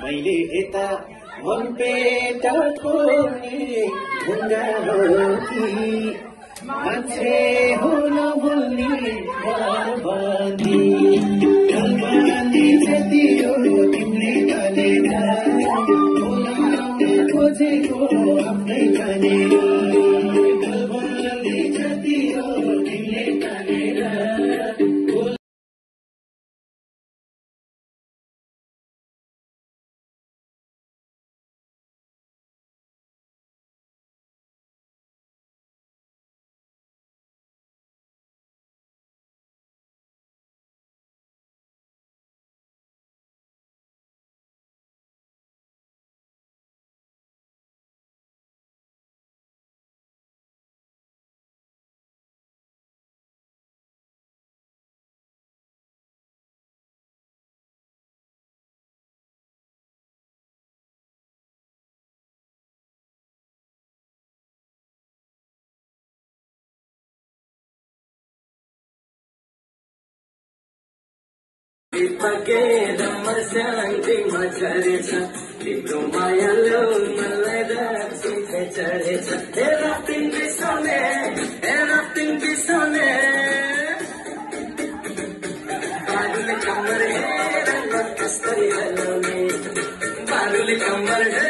मैले यता मन पेटा खोल्ने ढुङ्गा हो कि मान्छे हो नबोल्ने बानी गलबानी जति हो तिमीले जानेर बोलाउन खोजेको आफ्नै जानेर गलबानी जति हो तिमीले जानेर Pageda Shanti Macharita, Diplomaya Malada, Charita, everything Bisone, everything Bisone. Badul Kamar hai, Ranga Kastari Haloni, Badul Kamar hai.